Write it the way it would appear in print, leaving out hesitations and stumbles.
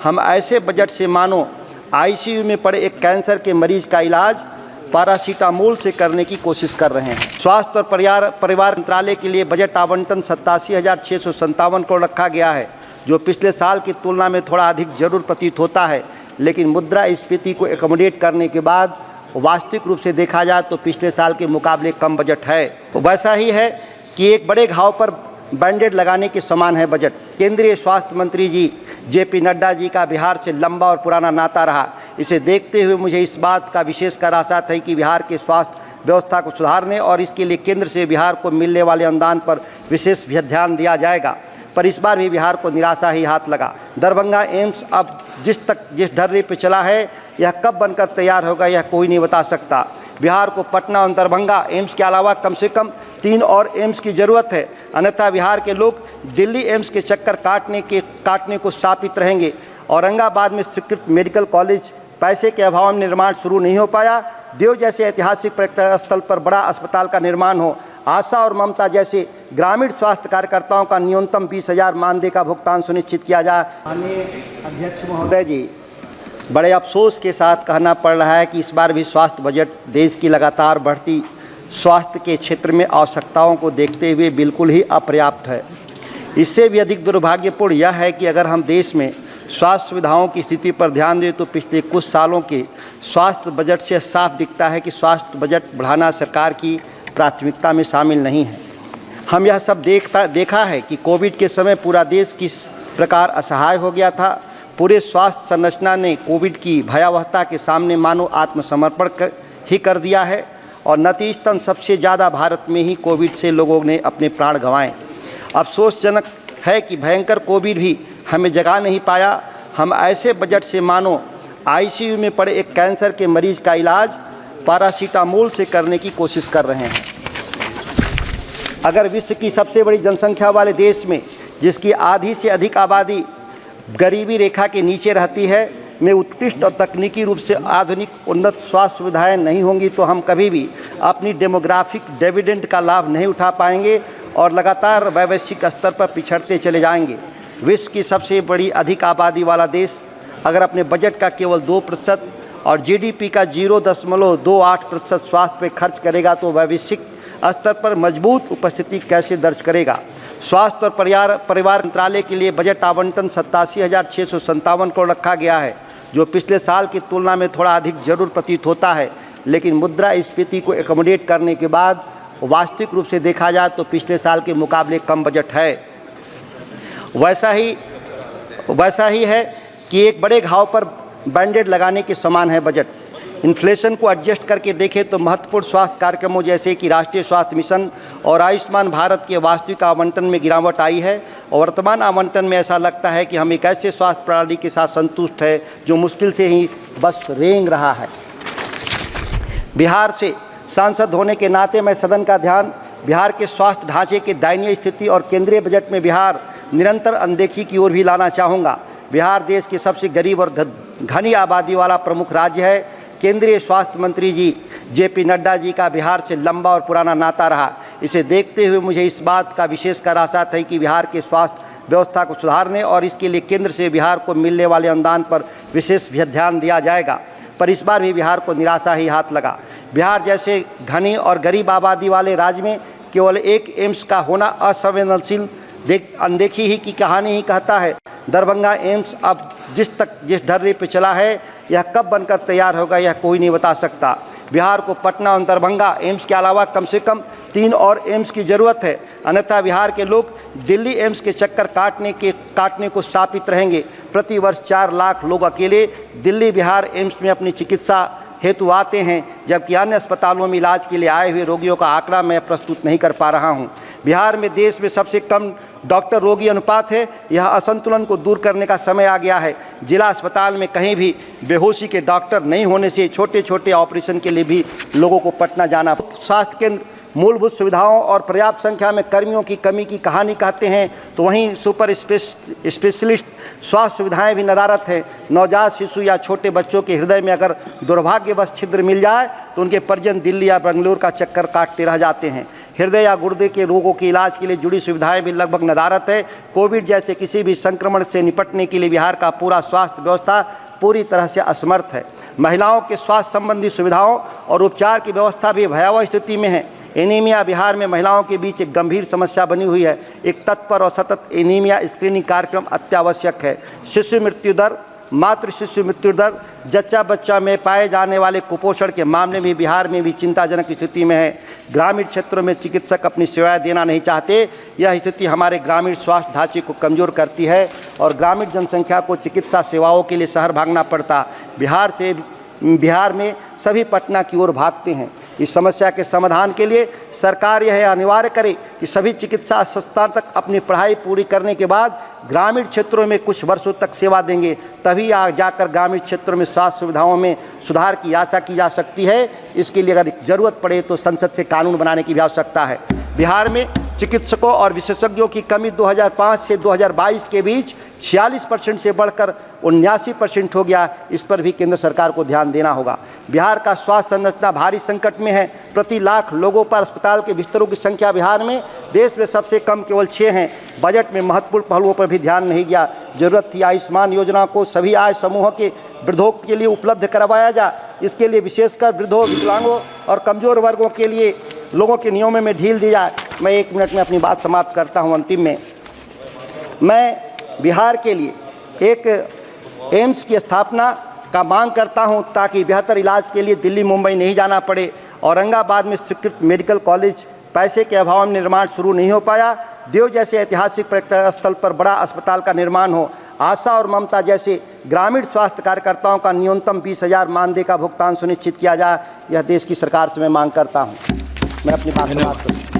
हम ऐसे बजट से मानो आईसीयू में पड़े एक कैंसर के मरीज का इलाज पैरासीटामोल से करने की कोशिश कर रहे हैं। स्वास्थ्य और परिवार मंत्रालय के लिए बजट आवंटन 87,657 करोड़ रखा गया है, जो पिछले साल की तुलना में थोड़ा अधिक जरूर प्रतीत होता है, लेकिन मुद्रास्फीति को एकोमोडेट करने के बाद वास्तविक रूप से देखा जाए तो पिछले साल के मुकाबले कम बजट है। तो वैसा ही है कि एक बड़े घाव पर बैंडेड लगाने के समान है बजट। केंद्रीय स्वास्थ्य मंत्री जी जेपी नड्डा जी का बिहार से लंबा और पुराना नाता रहा। इसे देखते हुए मुझे इस बात का विशेषकर आशा है कि बिहार के स्वास्थ्य व्यवस्था को सुधारने और इसके लिए केंद्र से बिहार को मिलने वाले अनुदान पर विशेष ध्यान दिया जाएगा। पर इस बार भी बिहार को निराशा ही हाथ लगा। दरभंगा एम्स अब जिस ढर्रे पर चला है, यह कब बनकर तैयार होगा यह कोई नहीं बता सकता। बिहार को पटना और दरभंगा एम्स के अलावा कम से कम 3 और एम्स की ज़रूरत है, अन्यथा बिहार के लोग दिल्ली एम्स के चक्कर काटने को शापित रहेंगे। औरंगाबाद में स्वीकृत मेडिकल कॉलेज पैसे के अभाव में निर्माण शुरू नहीं हो पाया। देव जैसे ऐतिहासिक पर्यटन स्थल पर बड़ा अस्पताल का निर्माण हो। आशा और ममता जैसे ग्रामीण स्वास्थ्य कार्यकर्ताओं का न्यूनतम 20,000 मानदेय का भुगतान सुनिश्चित किया जाए। माननीय अध्यक्ष महोदय जी, बड़े अफसोस के साथ कहना पड़ रहा है कि इस बार भी स्वास्थ्य बजट देश की लगातार बढ़ती स्वास्थ्य के क्षेत्र में आवश्यकताओं को देखते हुए बिल्कुल ही अपर्याप्त है। इससे भी अधिक दुर्भाग्यपूर्ण यह है कि अगर हम देश में स्वास्थ्य सुविधाओं की स्थिति पर ध्यान दें तो पिछले कुछ सालों के स्वास्थ्य बजट से साफ दिखता है कि स्वास्थ्य बजट बढ़ाना सरकार की प्राथमिकता में शामिल नहीं है। हम यह सब देखा है कि कोविड के समय पूरा देश किस प्रकार असहाय हो गया था। पूरे स्वास्थ्य संरचना ने कोविड की भयावहता के सामने मानो आत्मसमर्पण ही कर दिया है और नतीजतन सबसे ज़्यादा भारत में ही कोविड से लोगों ने अपने प्राण गंवाए। अफसोसजनक है कि भयंकर कोविड भी हमें जगा नहीं पाया। हम ऐसे बजट से मानो आईसीयू में पड़े एक कैंसर के मरीज का इलाज पैरासीटामोल से करने की कोशिश कर रहे हैं। अगर विश्व की सबसे बड़ी जनसंख्या वाले देश में, जिसकी आधी से अधिक आबादी गरीबी रेखा के नीचे रहती है, में उत्कृष्ट और तकनीकी रूप से आधुनिक उन्नत स्वास्थ्य सुविधाएं नहीं होंगी तो हम कभी भी अपनी डेमोग्राफिक डिविडेंड का लाभ नहीं उठा पाएंगे और लगातार वैश्विक स्तर पर पिछड़ते चले जाएंगे। विश्व की सबसे बड़ी अधिक आबादी वाला देश अगर अपने बजट का केवल 2% और जीडीपी का 0.28% स्वास्थ्य पर खर्च करेगा तो वैश्विक स्तर पर मजबूत उपस्थिति कैसे दर्ज करेगा। स्वास्थ्य और परिवार मंत्रालय के लिए बजट आवंटन 87,657 करोड़ रखा गया है, जो पिछले साल की तुलना में थोड़ा अधिक जरूर प्रतीत होता है, लेकिन मुद्रास्फीति को एकोमोडेट करने के बाद वास्तविक रूप से देखा जाए तो पिछले साल के मुकाबले कम बजट है। वैसा ही है कि एक बड़े घाव पर बैंडेड लगाने के समान है बजट। इन्फ्लेशन को एडजस्ट करके देखें तो महत्वपूर्ण स्वास्थ्य कार्यक्रमों जैसे कि राष्ट्रीय स्वास्थ्य मिशन और आयुष्मान भारत के वास्तविक आवंटन में गिरावट आई है और वर्तमान आवंटन में ऐसा लगता है कि हम एक ऐसे स्वास्थ्य प्रणाली के साथ संतुष्ट है जो मुश्किल से ही बस रेंग रहा है। बिहार से सांसद होने के नाते मैं सदन का ध्यान बिहार के स्वास्थ्य ढांचे के दयनीय स्थिति और केंद्रीय बजट में बिहार निरंतर अनदेखी की ओर भी लाना चाहूँगा। बिहार देश की सबसे गरीब और घनी आबादी वाला प्रमुख राज्य है। केंद्रीय स्वास्थ्य मंत्री जी जेपी नड्डा जी का बिहार से लंबा और पुराना नाता रहा। इसे देखते हुए मुझे इस बात का विशेषकर आशा है कि बिहार के स्वास्थ्य व्यवस्था को सुधारने और इसके लिए केंद्र से बिहार को मिलने वाले अनुदान पर विशेष ध्यान दिया जाएगा। पर इस बार भी बिहार को निराशा ही हाथ लगा। बिहार जैसे घनी और गरीब आबादी वाले राज्य में केवल एक एम्स का होना असंवेदनशील अनदेखी ही की कहानी ही कहता है। दरभंगा एम्स अब जिस ढर्रे पर चला है, यह कब बनकर तैयार होगा यह कोई नहीं बता सकता। बिहार को पटना और दरभंगा एम्स के अलावा कम से कम 3 और एम्स की ज़रूरत है, अन्यथा बिहार के लोग दिल्ली एम्स के चक्कर काटने को शापित रहेंगे। प्रति वर्ष 4 लाख लोग अकेले दिल्ली बिहार एम्स में अपनी चिकित्सा हेतु आते हैं, जबकि अन्य अस्पतालों में इलाज के लिए आए हुए रोगियों का आंकड़ा मैं प्रस्तुत नहीं कर पा रहा हूँ। बिहार में देश में सबसे कम डॉक्टर रोगी अनुपात है। यह असंतुलन को दूर करने का समय आ गया है। जिला अस्पताल में कहीं भी बेहोशी के डॉक्टर नहीं होने से छोटे छोटे ऑपरेशन के लिए भी लोगों को पटना जाना। स्वास्थ्य केंद्र मूलभूत सुविधाओं और पर्याप्त संख्या में कर्मियों की कमी की कहानी कहते हैं तो वहीं सुपर स्पेशलिस्ट स्वास्थ्य सुविधाएं भी नदारत हैं। नवजात शिशु या छोटे बच्चों के हृदय में अगर दुर्भाग्यवश छिद्र मिल जाए तो उनके परिजन दिल्ली या बेंगलुरु का चक्कर काटते रह जाते हैं। हृदय या गुर्दे के रोगों के इलाज के लिए जुड़ी सुविधाएं भी लगभग नदारत है। कोविड जैसे किसी भी संक्रमण से निपटने के लिए बिहार का पूरा स्वास्थ्य व्यवस्था पूरी तरह से असमर्थ है। महिलाओं के स्वास्थ्य संबंधी सुविधाओं और उपचार की व्यवस्था भी भयावह स्थिति में है। एनीमिया बिहार में महिलाओं के बीच एक गंभीर समस्या बनी हुई है। एक तत्पर और सतत एनीमिया स्क्रीनिंग कार्यक्रम अत्यावश्यक है। शिशु मृत्यु दर, मातृ शिशु मृत्यु दर, जच्चा बच्चा में पाए जाने वाले कुपोषण के मामले में बिहार में भी चिंताजनक स्थिति में है। ग्रामीण क्षेत्रों में चिकित्सक अपनी सेवाएं देना नहीं चाहते। यह स्थिति हमारे ग्रामीण स्वास्थ्य ढांचे को कमजोर करती है और ग्रामीण जनसंख्या को चिकित्सा सेवाओं के लिए शहर भागना पड़ता। बिहार में सभी पटना की ओर भागते हैं। इस समस्या के समाधान के लिए सरकार यह अनिवार्य करे कि सभी चिकित्सा संस्थान तक अपनी पढ़ाई पूरी करने के बाद ग्रामीण क्षेत्रों में कुछ वर्षों तक सेवा देंगे, तभी जाकर ग्रामीण क्षेत्रों में स्वास्थ्य सुविधाओं में सुधार की आशा की जा सकती है। इसके लिए अगर ज़रूरत पड़े तो संसद से कानून बनाने की भी आवश्यकता है। बिहार में चिकित्सकों और विशेषज्ञों की कमी 2005 से 2022 के बीच 46% से बढ़कर 79% हो गया। इस पर भी केंद्र सरकार को ध्यान देना होगा। बिहार का स्वास्थ्य संरचना भारी संकट में है। प्रति लाख लोगों पर अस्पताल के बिस्तरों की संख्या बिहार में देश में सबसे कम केवल 6 हैं। बजट में महत्वपूर्ण पहलुओं पर भी ध्यान नहीं गया। जरूरत थी आयुष्मान योजना को सभी आय समूहों के वृद्धों के लिए उपलब्ध करवाया जाए। इसके लिए विशेषकर वृद्धों, विकलांगों और कमजोर वर्गों के लिए लोगों के नियमों में ढील दी जाए। मैं 1 मिनट में अपनी बात समाप्त करता हूं। अंतिम में मैं बिहार के लिए एक एम्स की स्थापना का मांग करता हूं ताकि बेहतर इलाज के लिए दिल्ली मुंबई नहीं जाना पड़े। औरंगाबाद में स्वीकृत मेडिकल कॉलेज पैसे के अभाव में निर्माण शुरू नहीं हो पाया। देव जैसे ऐतिहासिक पर्यटन स्थल पर बड़ा अस्पताल का निर्माण हो। आशा और ममता जैसे ग्रामीण स्वास्थ्य कार्यकर्ताओं का न्यूनतम 20,000 मानदेय का भुगतान सुनिश्चित किया जाए। यह देश की सरकार से मैं मांग करता हूँ। मैं अपनी बात समाप्त करूँ।